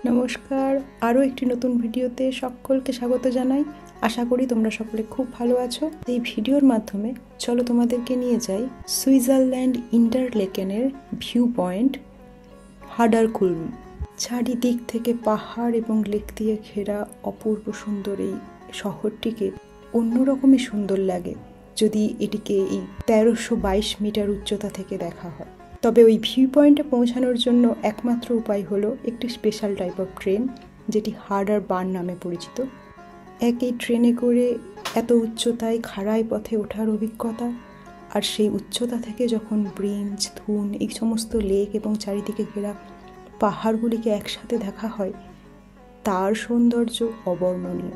নমস্কার, আরও একটি নতুন ভিডিওতে সকলকে স্বাগত জানাই। আশা করি তোমরা সকলে খুব ভালো আছো। এই ভিডিওর মাধ্যমে চলো তোমাদেরকে নিয়ে যাই সুইজারল্যান্ড ইন্টারলেকেনের ভিউ পয়েন্ট হাডারকুলম। চারিদিক থেকে পাহাড় এবং লেক দিয়ে ঘেরা অপূর্ব সুন্দর এই শহরটিকে অন্যরকমই সুন্দর লাগে যদি এটিকে এই 1322 মিটার উচ্চতা থেকে দেখা হয়। তবে ওই ভিউ পয়েন্টে পৌঁছানোর জন্য একমাত্র উপায় হলো একটি স্পেশাল টাইপ অফ ট্রেন, যেটি হার্ডার বার্ন নামে পরিচিত। এই ট্রেনে করে এত উচ্চতায় খাড়াই পথে ওঠার অভিজ্ঞতা, আর সেই উচ্চতা থেকে যখন ব্রিঞ্জ, ধুন, এই সমস্ত লেক এবং চারিদিকে ঘেরা পাহাড়গুলিকে একসাথে দেখা হয়, তার সৌন্দর্য অবর্ণনীয়।